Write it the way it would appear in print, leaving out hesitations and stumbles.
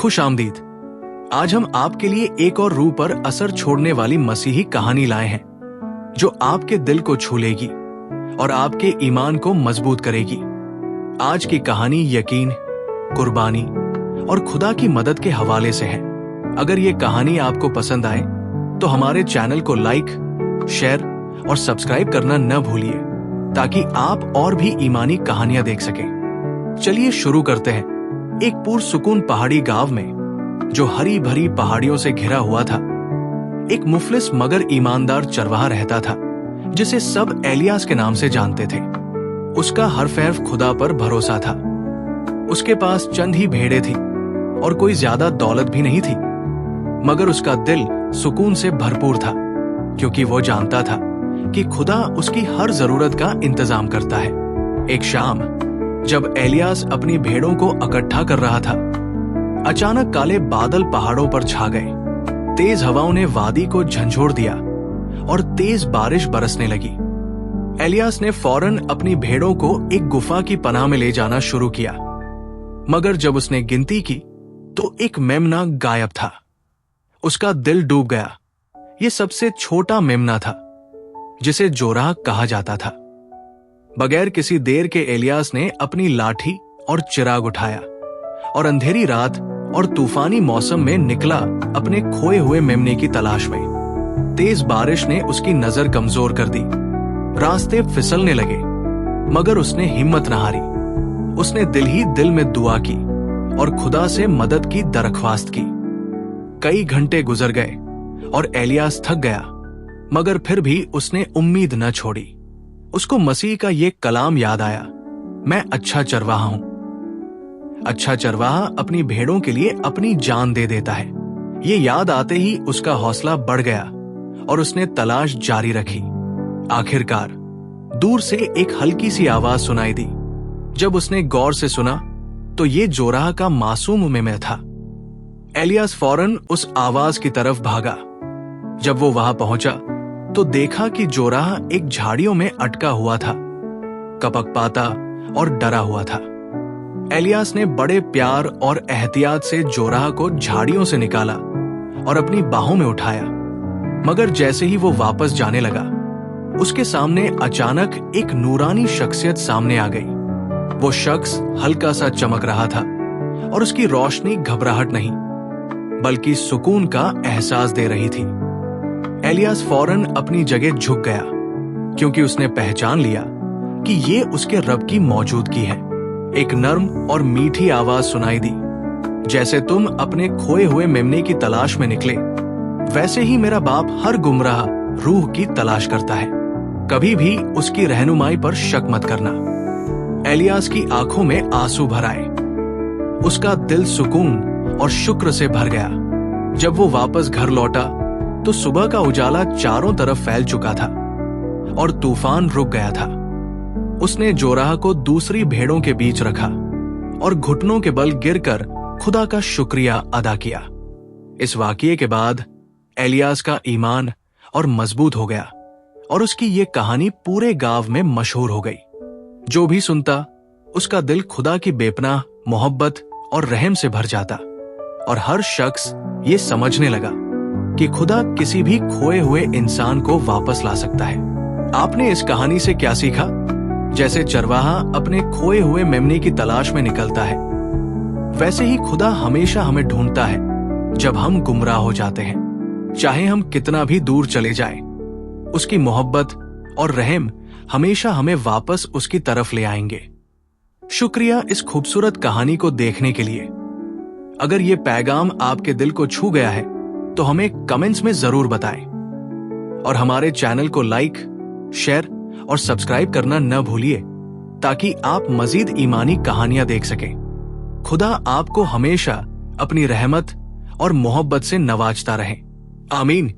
खुश आमदीद। आज हम आपके लिए एक और रूह पर असर छोड़ने वाली मसीही कहानी लाए हैं जो आपके दिल को छू लेगी और आपके ईमान को मजबूत करेगी। आज की कहानी यकीन, कुर्बानी और खुदा की मदद के हवाले से है। अगर ये कहानी आपको पसंद आए तो हमारे चैनल को लाइक, शेयर और सब्सक्राइब करना न भूलिए ताकि आप और भी ईमानी कहानियां देख सकें। चलिए शुरू करते हैं। एक पुरसुकून पहाड़ी गांव में जो हरी भरी पहाड़ियों से घिरा हुआ था, एक मुफलिस मगर ईमानदार चरवाहा रहता था जिसे सब एलियास के नाम से जानते थे। उसका हरफैफ खुदा पर भरोसा था। उसके पास चंद ही भेड़ें थी और कोई ज्यादा दौलत भी नहीं थी, मगर उसका दिल सुकून से भरपूर था क्योंकि वो जानता था कि खुदा उसकी हर जरूरत का इंतजाम करता है। एक शाम जब एलियास अपनी भेड़ों को इकट्ठा कर रहा था, अचानक काले बादल पहाड़ों पर छा गए। तेज हवाओं ने वादी को झंझोड़ दिया और तेज बारिश बरसने लगी। एलियास ने फौरन अपनी भेड़ों को एक गुफा की पनाह में ले जाना शुरू किया, मगर जब उसने गिनती की तो एक मेमना गायब था। उसका दिल डूब गया। यह सबसे छोटा मेमना था जिसे जोराह कहा जाता था। बगैर किसी देर के एलियास ने अपनी लाठी और चिराग उठाया और अंधेरी रात और तूफानी मौसम में निकला अपने खोए हुए मेमने की तलाश में। तेज बारिश ने उसकी नजर कमजोर कर दी। रास्ते फिसलने लगे, मगर उसने हिम्मत न हारी। उसने दिल ही दिल में दुआ की और खुदा से मदद की दरख्वास्त की। कई घंटे गुजर गए और एलियास थक गया, मगर फिर भी उसने उम्मीद न छोड़ी। उसको मसीह का ये कलाम याद आया, मैं अच्छा चरवाहा हूं। अच्छा चरवाहा अपनी भेड़ों के लिए अपनी जान दे देता है। ये याद आते ही उसका हौसला बढ़ गया और उसने तलाश जारी रखी। आखिरकार दूर से एक हल्की सी आवाज सुनाई दी। जब उसने गौर से सुना तो ये जोराह का मासूम मेमना था। एलियास फौरन उस आवाज की तरफ भागा। जब वो वहां पहुंचा तो देखा कि जोराह एक झाड़ियों में अटका हुआ था, कपकपाता और डरा हुआ था। एलियास ने बड़े प्यार और एहतियात से जोराह को झाड़ियों से निकाला और अपनी बाहों में उठाया, मगर जैसे ही वो वापस जाने लगा, उसके सामने अचानक एक नूरानी शख्सियत सामने आ गई। वो शख्स हल्का सा चमक रहा था और उसकी रोशनी घबराहट नहीं बल्कि सुकून का एहसास दे रही थी। एलियास फौरन अपनी जगह झुक गया क्योंकि उसने पहचान लिया कि ये उसके रब की मौजूदगी है। एक नर्म और मीठी आवाज सुनाई दी, जैसे तुम अपने खोए हुए मेमने की तलाश में निकले, वैसे ही मेरा बाप हर गुमराह रूह की तलाश करता है। कभी भी उसकी रहनुमाई पर शक मत करना। एलियास की आंखों में आंसू भर आए। उसका दिल सुकून और शुक्र से भर गया। जब वो वापस घर लौटा तो सुबह का उजाला चारों तरफ फैल चुका था और तूफान रुक गया था। उसने जोराह को दूसरी भेड़ों के बीच रखा और घुटनों के बल गिरकर खुदा का शुक्रिया अदा किया। इस वाकये के बाद एलियास का ईमान और मजबूत हो गया और उसकी ये कहानी पूरे गांव में मशहूर हो गई। जो भी सुनता उसका दिल खुदा की बेपनाह मोहब्बत और रहम से भर जाता और हर शख्स ये समझने लगा कि खुदा किसी भी खोए हुए इंसान को वापस ला सकता है। आपने इस कहानी से क्या सीखा? जैसे चरवाहा अपने खोए हुए मेमने की तलाश में निकलता है, वैसे ही खुदा हमेशा हमें ढूंढता है जब हम गुमराह हो जाते हैं। चाहे हम कितना भी दूर चले जाएं, उसकी मोहब्बत और रहम हमेशा हमें वापस उसकी तरफ ले आएंगे। शुक्रिया इस खूबसूरत कहानी को देखने के लिए। अगर ये पैगाम आपके दिल को छू गया है तो हमें कमेंट्स में जरूर बताएं और हमारे चैनल को लाइक, शेयर और सब्सक्राइब करना न भूलिए ताकि आप मजीद ईमानी कहानियां देख सकें। खुदा आपको हमेशा अपनी रहमत और मोहब्बत से नवाजता रहे। आमीन।